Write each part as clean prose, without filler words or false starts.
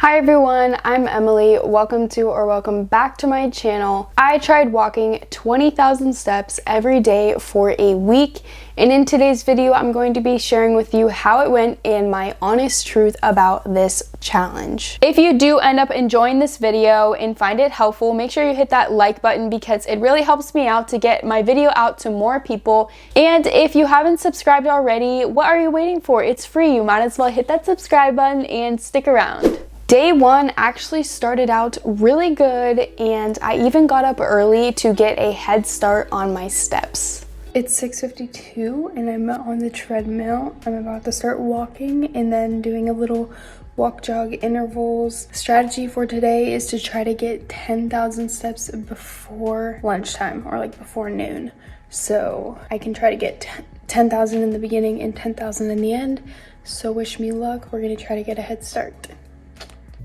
Hi everyone, I'm Emily. Welcome back to my channel. I tried walking 20,000 steps every day for a week, and in today's video I'm going to be sharing with you how it went and my honest truth about this challenge. If you do end up enjoying this video and find it helpful, make sure you hit that like button because it really helps me out to get my video out to more people. And if you haven't subscribed already, what are you waiting for? It's free. You might as well hit that subscribe button and stick around. Day one actually started out really good, and I even got up early to get a head start on my steps. It's 6:52 and I'm on the treadmill. I'm about to start walking and then doing a little walk jog intervals. Strategy for today is to try to get 10,000 steps before lunchtime or like before noon. So I can try to get 10,000 in the beginning and 10,000 in the end. So wish me luck. We're gonna try to get a head start.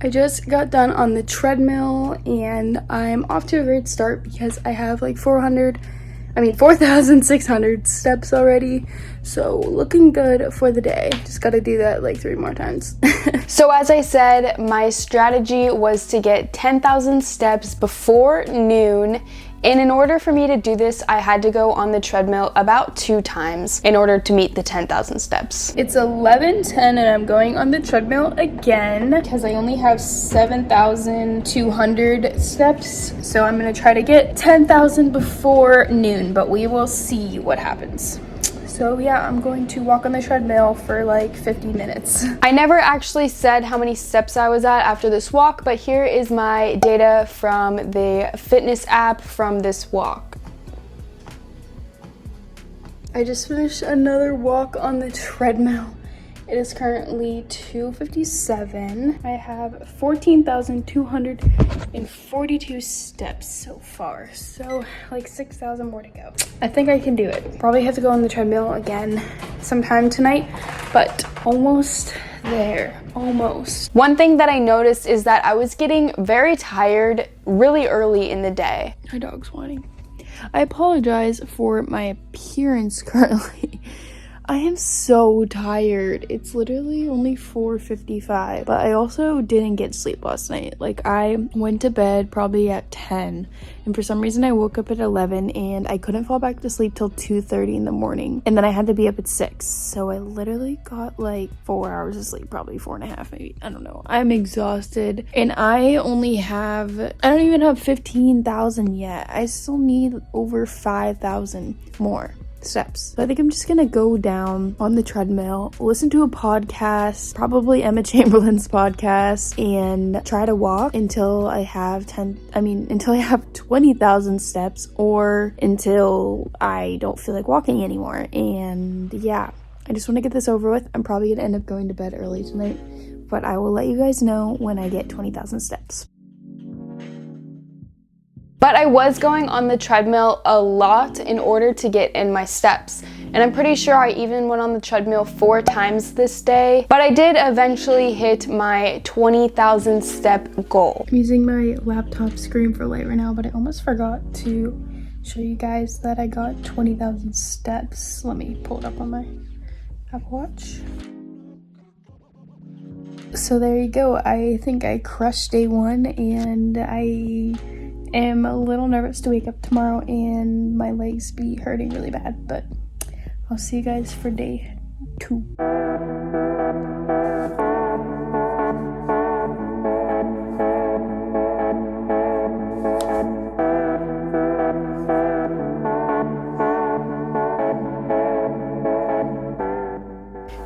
I just got done on the treadmill and I'm off to a great start because I have like 4,600 steps already. So looking good for the day. Just gotta do that like 3 more times. So as I said, my strategy was to get 10,000 steps before noon. And in order for me to do this, I had to go on the treadmill about 2 times in order to meet the 10,000 steps. It's 11:10 and I'm going on the treadmill again because I only have 7,200 steps. So I'm gonna try to get 10,000 before noon, but we will see what happens. So yeah, I'm going to walk on the treadmill for like 50 minutes. I never actually said how many steps I was at after this walk, but here is my data from the fitness app from this walk. I just finished another walk on the treadmill. It is currently 2:57. I have 14,242 steps so far. So like 6,000 more to go. I think I can do it. Probably have to go on the treadmill again sometime tonight, but almost there, almost. One thing that I noticed is that I was getting very tired really early in the day. My dog's whining. I apologize for my appearance currently. I am so tired. It's literally only 4:55, but I also didn't get sleep last night. Like, I went to bed probably at 10, and for some reason I woke up at 11 and I couldn't fall back to sleep till 2:30 in the morning, and then I had to be up at 6, so I literally got like 4 hours of sleep, probably 4.5 maybe. I don't know. I'm exhausted, and I don't even have 15,000 yet. I still need over 5,000 more steps. So I think I'm just gonna go down on the treadmill, listen to a podcast, probably Emma Chamberlain's podcast, and try to walk until I have 20,000 steps, or until I don't feel like walking anymore. And yeah, I just want to get this over with. I'm probably gonna end up going to bed early tonight, but I will let you guys know when I get 20,000 steps. But I was going on the treadmill a lot in order to get in my steps. And I'm pretty sure I even went on the treadmill 4 times this day. But I did eventually hit my 20,000 step goal. I'm using my laptop screen for light right now, but I almost forgot to show you guys that I got 20,000 steps. Let me pull it up on my Apple Watch. So there you go. I think I crushed day 1, and I am a little nervous to wake up tomorrow and my legs be hurting really bad, but I'll see you guys for day 2.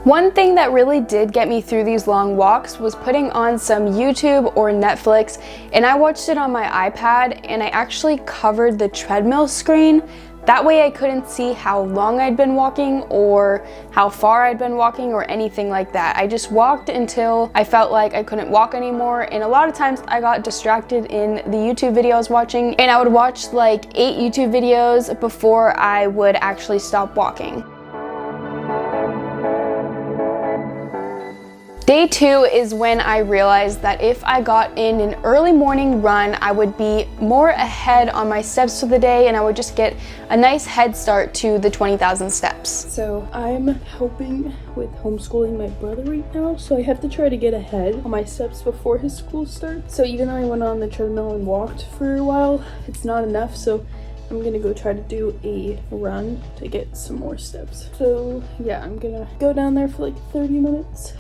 One thing that really did get me through these long walks was putting on some YouTube or Netflix, and I watched it on my iPad, and I actually covered the treadmill screen. That way I couldn't see how long I'd been walking or how far I'd been walking or anything like that. I just walked until I felt like I couldn't walk anymore, and a lot of times I got distracted in the YouTube video I was watching, and I would watch like 8 YouTube videos before I would actually stop walking. Day 2 is when I realized that if I got in an early morning run, I would be more ahead on my steps for the day and I would just get a nice head start to the 20,000 steps. So I'm helping with homeschooling my brother right now, so I have to try to get ahead on my steps before his school starts. So even though I went on the treadmill and walked for a while, it's not enough, so I'm gonna go try to do a run to get some more steps. So yeah, I'm gonna go down there for like 30 minutes.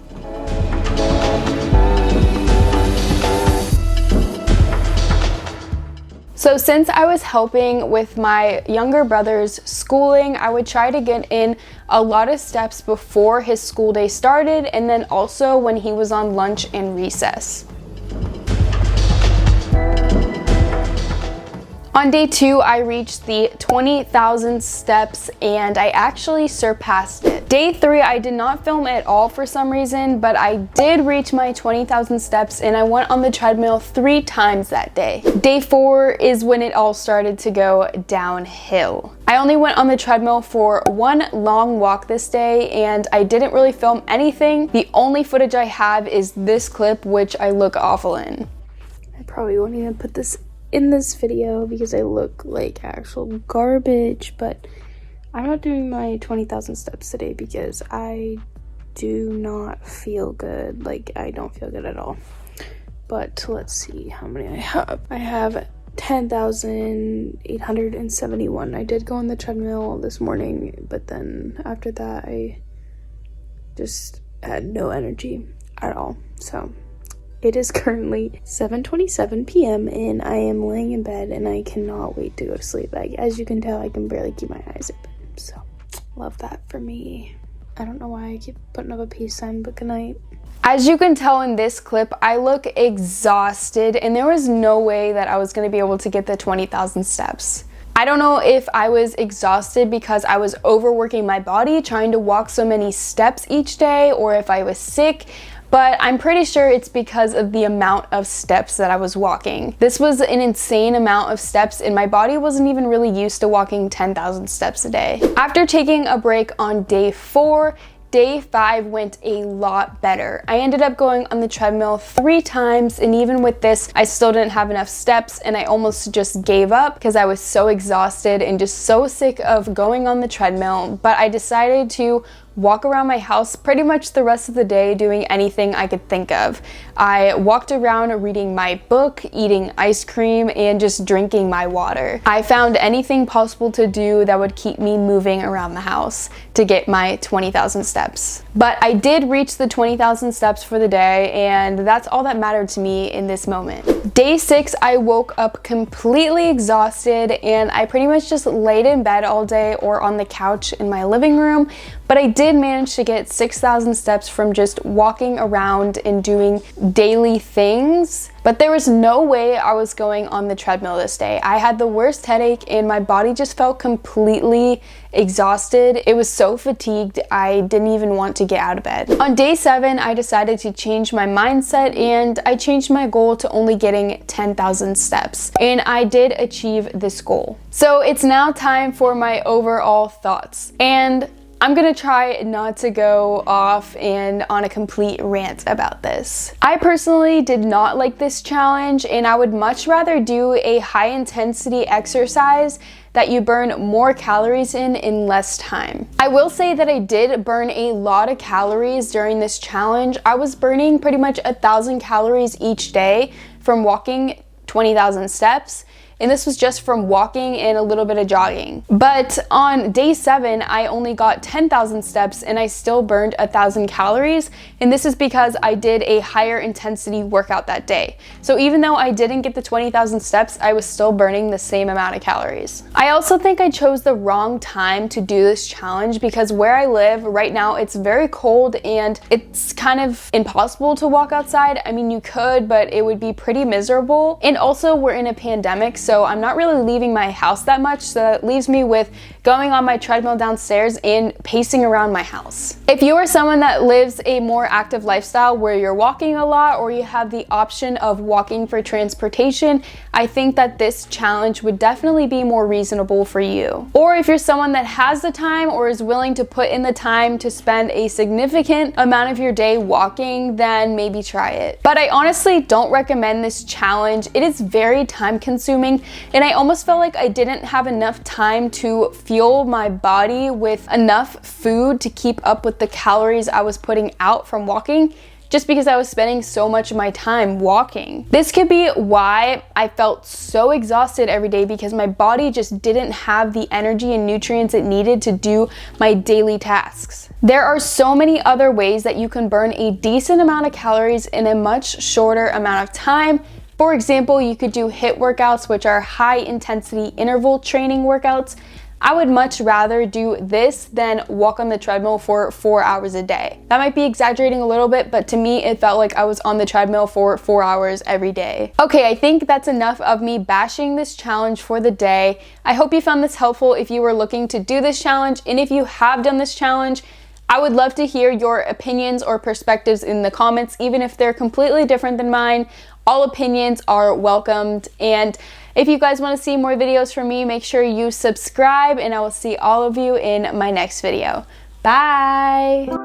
So since I was helping with my younger brother's schooling, I would try to get in a lot of steps before his school day started and then also when he was on lunch and recess. On day 2, I reached the 20,000 steps and I actually surpassed it. Day 3, I did not film at all for some reason, but I did reach my 20,000 steps and I went on the treadmill 3 times that day. Day 4 is when it all started to go downhill. I only went on the treadmill for 1 long walk this day and I didn't really film anything. The only footage I have is this clip, which I look awful in. I probably won't even put this in this video because I look like actual garbage, but I'm not doing my 20,000 steps today because I do not feel good. Like, I don't feel good at all. But let's see how many I have. I have 10,871. I did go on the treadmill this morning, but then after that I just had no energy at all. So it is currently 7:27 p.m. and I am laying in bed and I cannot wait to go to sleep. As you can tell, I can barely keep my eyes open. So, love that for me. I don't know why I keep putting up a peace sign, but good night. As you can tell in this clip, I look exhausted and there was no way that I was going to be able to get the 20,000 steps. I don't know if I was exhausted because I was overworking my body trying to walk so many steps each day or if I was sick, but I'm pretty sure it's because of the amount of steps that I was walking. This was an insane amount of steps and my body wasn't even really used to walking 10,000 steps a day. After taking a break on day 4, day 5 went a lot better. I ended up going on the treadmill 3 times and even with this, I still didn't have enough steps and I almost just gave up because I was so exhausted and just so sick of going on the treadmill, but I decided to walk around my house pretty much the rest of the day doing anything I could think of. I walked around reading my book, eating ice cream, and just drinking my water. I found anything possible to do that would keep me moving around the house to get my 20,000 steps. But I did reach the 20,000 steps for the day and that's all that mattered to me in this moment. Day 6, I woke up completely exhausted and I pretty much just laid in bed all day or on the couch in my living room, but I did manage to get 6,000 steps from just walking around and doing daily things. But there was no way I was going on the treadmill this day. I had the worst headache and my body just felt completely exhausted. It was so fatigued, I didn't even want to get out of bed. On day 7, I decided to change my mindset and I changed my goal to only getting 10,000 steps. And I did achieve this goal. So it's now time for my overall thoughts. And I'm gonna try not to go off and on a complete rant about this. I personally did not like this challenge and I would much rather do a high intensity exercise that you burn more calories in less time. I will say that I did burn a lot of calories during this challenge. I was burning pretty much 1,000 calories each day from walking 20,000 steps. And this was just from walking and a little bit of jogging. But on day 7, I only got 10,000 steps and I still burned 1,000 calories. And this is because I did a higher intensity workout that day. So even though I didn't get the 20,000 steps, I was still burning the same amount of calories. I also think I chose the wrong time to do this challenge because where I live right now, it's very cold and it's kind of impossible to walk outside. I mean, you could, but it would be pretty miserable. And also we're in a pandemic, so I'm not really leaving my house that much, so that leaves me with going on my treadmill downstairs and pacing around my house. If you are someone that lives a more active lifestyle where you're walking a lot, or you have the option of walking for transportation, I think that this challenge would definitely be more reasonable for you. Or if you're someone that has the time or is willing to put in the time to spend a significant amount of your day walking, then maybe try it. But I honestly don't recommend this challenge. It is very time consuming, and I almost felt like I didn't have enough time to fuel my body with enough food to keep up with the calories I was putting out from walking, just because I was spending so much of my time walking. This could be why I felt so exhausted every day, because my body just didn't have the energy and nutrients it needed to do my daily tasks. There are so many other ways that you can burn a decent amount of calories in a much shorter amount of time. For example, you could do HIIT workouts, which are high intensity interval training workouts. I would much rather do this than walk on the treadmill for 4 hours a day. That might be exaggerating a little bit, but to me, it felt like I was on the treadmill for 4 hours every day. Okay, I think that's enough of me bashing this challenge for the day. I hope you found this helpful if you were looking to do this challenge, and if you have done this challenge, I would love to hear your opinions or perspectives in the comments, even if they're completely different than mine. All opinions are welcomed, and if you guys want to see more videos from me, make sure you subscribe, and I will see all of you in my next video. Bye!